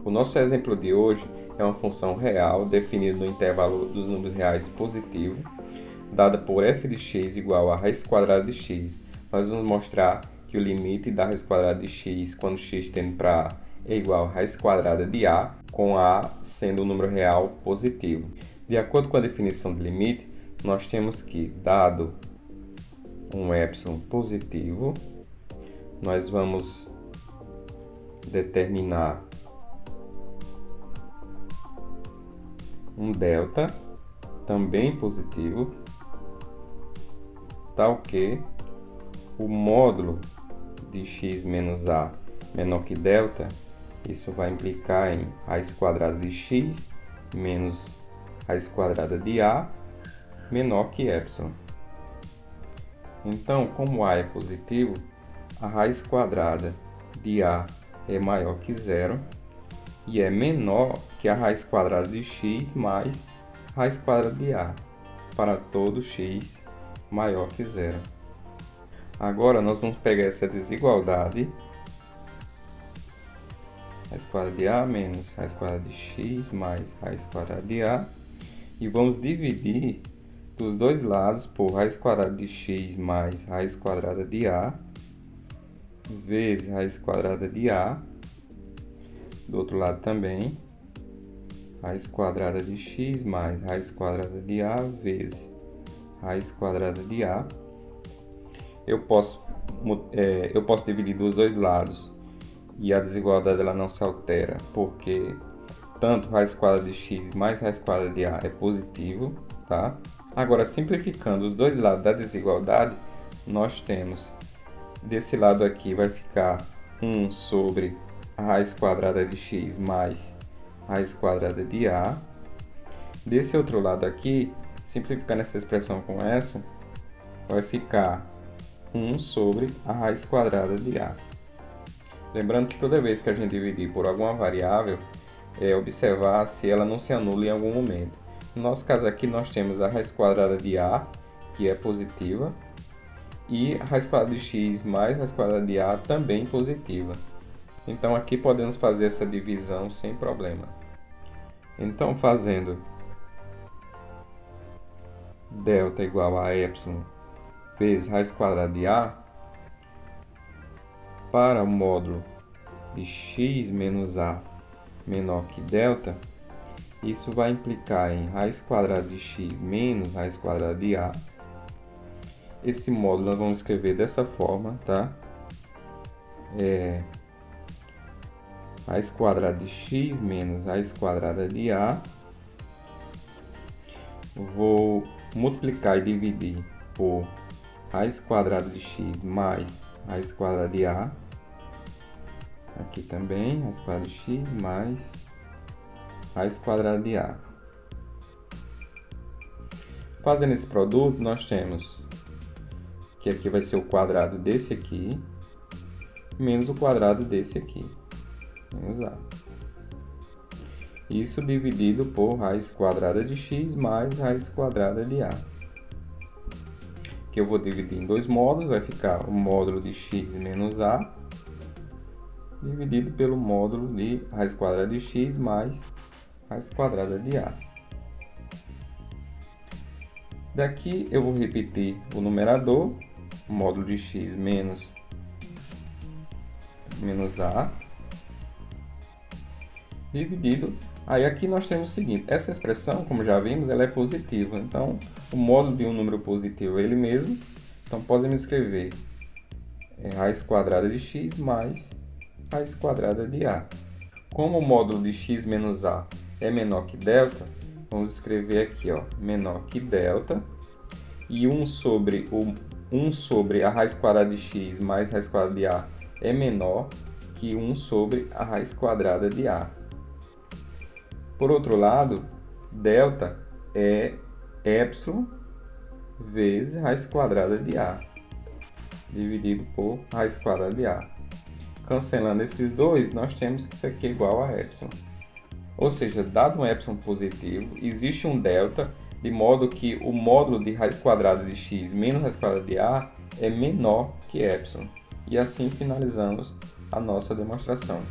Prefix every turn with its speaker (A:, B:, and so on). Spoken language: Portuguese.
A: O nosso exemplo de hoje é uma função real definida no intervalo dos números reais positivo, dada por f de x igual a raiz quadrada de x. Nós vamos mostrar que o limite da raiz quadrada de x, quando x tende para a, é igual a raiz quadrada de a, com a sendo um número real positivo. De acordo com a definição de limite, nós temos que, dado um epsilon positivo, nós vamos determinar um delta também positivo, tal que o módulo de x menos a menor que delta, isso vai implicar em raiz quadrada de x menos raiz quadrada de a menor que epsilon. Então, como a é positivo, a raiz quadrada de a é maior que zero e é menor que a raiz quadrada de x mais raiz quadrada de a, para todo x maior que zero. Agora, nós vamos pegar essa desigualdade, raiz quadrada de a menos raiz quadrada de x mais raiz quadrada de a, e vamos dividir dos dois lados por raiz quadrada de x mais raiz quadrada de a, vezes raiz quadrada de a, do outro lado também, raiz quadrada de x mais raiz quadrada de a, vezes raiz quadrada de a. Eu posso dividir dos dois lados e a desigualdade ela não se altera, porque tanto raiz quadrada de x mais raiz quadrada de a é positivo, tá? Agora, simplificando os dois lados da desigualdade, nós temos, desse lado aqui vai ficar 1 sobre a raiz quadrada de x mais raiz quadrada de a. Desse outro lado aqui, simplificando essa expressão com essa, vai ficar 1 sobre a raiz quadrada de a. Lembrando que toda vez que a gente dividir por alguma variável, observar se ela não se anula em algum momento. No nosso caso aqui, nós temos a raiz quadrada de a, que é positiva, e a raiz quadrada de x mais raiz quadrada de a também positiva. Então aqui podemos fazer essa divisão sem problema. Então, fazendo delta igual a epsilon vezes raiz quadrada de a, para o módulo de x menos a menor que delta, isso vai implicar em raiz quadrada de x menos raiz quadrada de a. Esse módulo nós vamos escrever dessa forma, tá? Raiz quadrada de x menos raiz quadrada de a. Vou multiplicar e dividir por raiz quadrada de x mais raiz quadrada de a. Aqui também, raiz quadrada de x mais raiz quadrada de a. Fazendo esse produto, nós temos que aqui vai ser o quadrado desse aqui, menos o quadrado desse aqui, menos a. Isso dividido por raiz quadrada de x mais raiz quadrada de a. Que eu vou dividir em dois módulos, vai ficar o módulo de x menos a, dividido pelo módulo de raiz quadrada de x mais raiz quadrada de a. Daqui eu vou repetir o numerador, o módulo de x menos a, dividido. Aí aqui nós temos o seguinte, essa expressão, como já vimos, ela é positiva. Então, o módulo de um número positivo é ele mesmo. Então, podemos escrever raiz quadrada de x mais raiz quadrada de a. Como o módulo de x menos a é menor que delta, vamos escrever aqui, ó, menor que delta. E 1 sobre a raiz quadrada de x mais raiz quadrada de a é menor que 1 sobre a raiz quadrada de a. Por outro lado, delta é epsilon vezes raiz quadrada de a, dividido por raiz quadrada de a. Cancelando esses dois, nós temos que isso aqui é igual a epsilon. Ou seja, dado um epsilon positivo, existe um delta, de modo que o módulo de raiz quadrada de x menos raiz quadrada de a é menor que epsilon. E assim finalizamos a nossa demonstração.